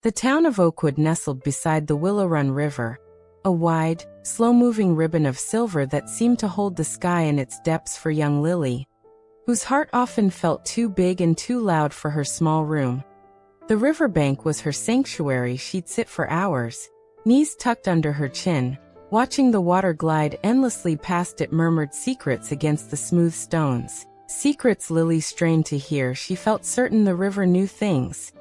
The town of Oakwood nestled beside the Willowrun River, a wide, slow-moving ribbon of silver that seemed to hold the sky in its depths for young Lily, whose heart often felt too big and too loud for her small room. The riverbank was her sanctuary. She'd sit for hours, knees tucked under her chin, watching the water glide endlessly past it, murmured secrets against the smooth stones. Secrets Lily strained to hear. She felt certain the river knew things.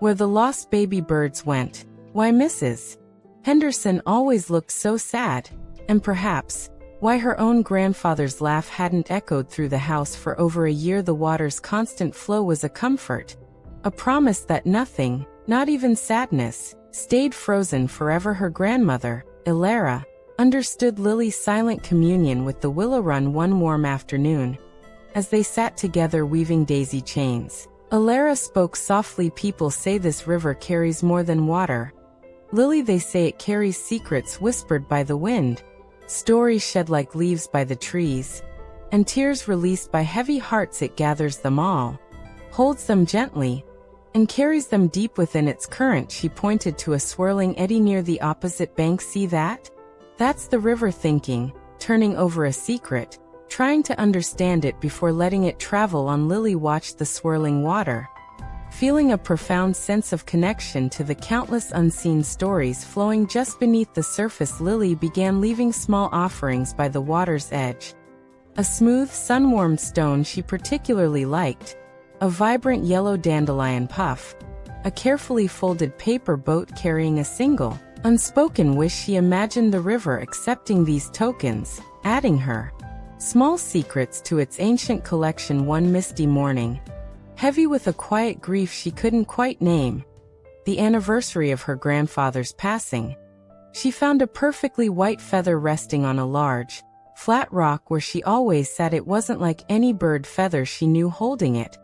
Where the lost baby birds went, why Mrs. Henderson always looked so sad, and perhaps why her own grandfather's laugh hadn't echoed through the house for over a year. The water's constant flow was a comfort, a promise that nothing, not even sadness, stayed frozen forever. Her grandmother, Elara, understood Lily's silent communion with the Willowrun one warm afternoon, as they sat together weaving daisy chains. Elara spoke softly. People say this river carries more than water. Lily, they say it carries secrets whispered by the wind, stories shed like leaves by the trees, and tears released by heavy hearts. It gathers them all, holds them gently, and carries them deep within its current. She pointed to a swirling eddy near the opposite bank. See that? That's the river thinking, turning over a secret, trying to understand it before letting it travel on. Lily watched the swirling water, feeling a profound sense of connection to the countless unseen stories flowing just beneath the surface. Lily began leaving small offerings by the water's edge. A smooth, sun-warmed stone she particularly liked, a vibrant yellow dandelion puff, a carefully folded paper boat carrying a single, unspoken wish. She imagined the river accepting these tokens, adding her small secrets to its ancient collection. One misty morning, heavy with a quiet grief she couldn't quite name, the anniversary of her grandfather's passing, she found a perfectly white feather resting on a large, flat rock where she always sat. It wasn't like any bird feather she knew. Holding it,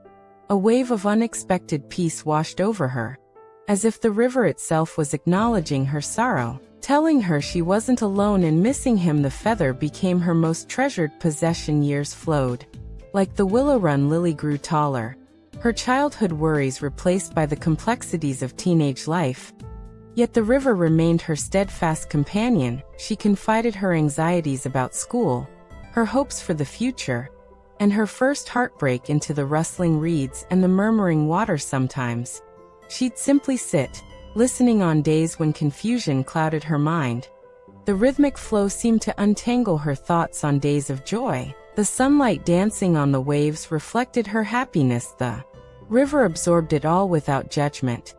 a wave of unexpected peace washed over her, as if the river itself was acknowledging her sorrow, telling her she wasn't alone in missing him. The feather became her most treasured possession. Years flowed. Like the Willowrun, Lily grew taller, her childhood worries replaced by the complexities of teenage life. Yet the river remained her steadfast companion. She confided her anxieties about school, her hopes for the future, and her first heartbreak into the rustling reeds and the murmuring water. Sometimes she'd simply sit, listening on days when confusion clouded her mind. The rhythmic flow seemed to untangle her thoughts. On days of joy, the sunlight dancing on the waves reflected her happiness. The river absorbed it all without judgment,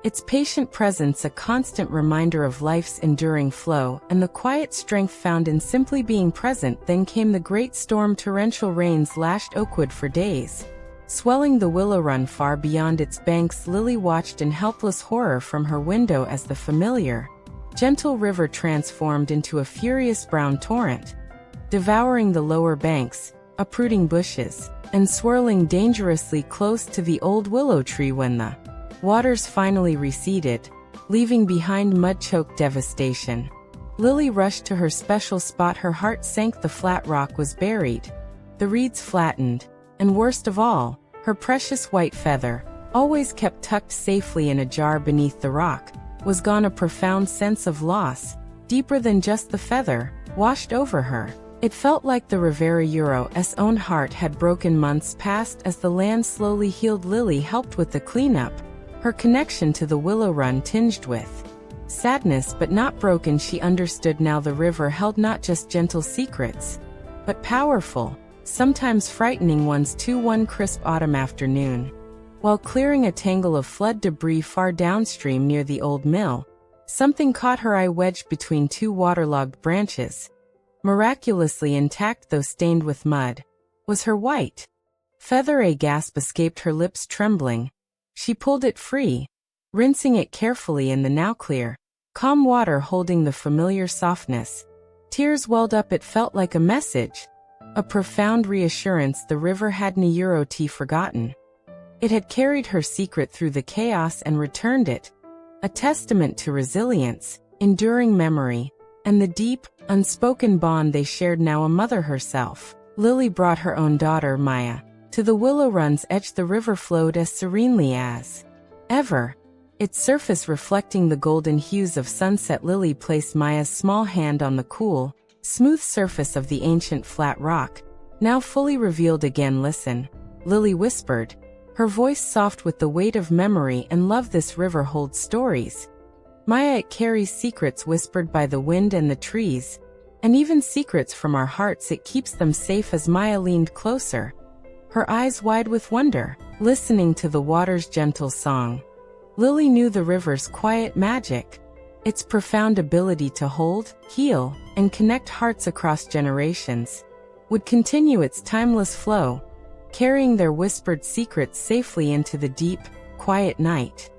its patient presence a constant reminder of life's enduring flow and the quiet strength found in simply being present. Then came the great storm. Torrential rains lashed Oakwood for days, swelling the Willowrun far beyond its banks. Lily watched in helpless horror from her window as the familiar, gentle river transformed into a furious brown torrent, devouring the lower banks, uprooting bushes, and swirling dangerously close to the old willow tree. When the waters finally receded, leaving behind mud-choked devastation, Lily rushed to her special spot. Her heart sank. The flat rock was buried, the reeds flattened, and worst of all, her precious white feather, always kept tucked safely in a jar beneath the rock, was gone. A profound sense of loss, deeper than just the feather, washed over her. It felt like the Riviera's own heart had broken. Months passed as the land slowly healed. Lily helped with the cleanup, her connection to the Willowrun tinged with sadness but not broken. She understood now the river held not just gentle secrets, but powerful, sometimes frightening ones too. One crisp autumn afternoon, while clearing a tangle of flood debris far downstream near the old mill, something caught her eye. Wedged between two waterlogged branches, miraculously intact though stained with mud, was her white feather. A gasp escaped her lips, trembling. She pulled it free, rinsing it carefully in the now clear, calm water holding the familiar softness. Tears welled up. It felt like a message, a profound reassurance. The river hadn't forgotten. It had carried her secret through the chaos and returned it, a testament to resilience, enduring memory, and the deep, unspoken bond they shared. Now a mother herself, Lily brought her own daughter, Maya, to the Willowrun's edge. The river flowed as serenely as ever, its surface reflecting the golden hues of sunset. Lily placed Maya's small hand on the cool, smooth surface of the ancient flat rock, now fully revealed again. "Listen," Lily whispered, her voice soft with the weight of memory and love. "This river holds stories. Maya, it carries secrets whispered by the wind and the trees, and even secrets from our hearts. It keeps them safe." As Maya leaned closer, her eyes wide with wonder, listening to the water's gentle song, Lily knew the river's quiet magic, its profound ability to hold, heal, and connect hearts across generations, would continue its timeless flow, carrying their whispered secrets safely into the deep, quiet night.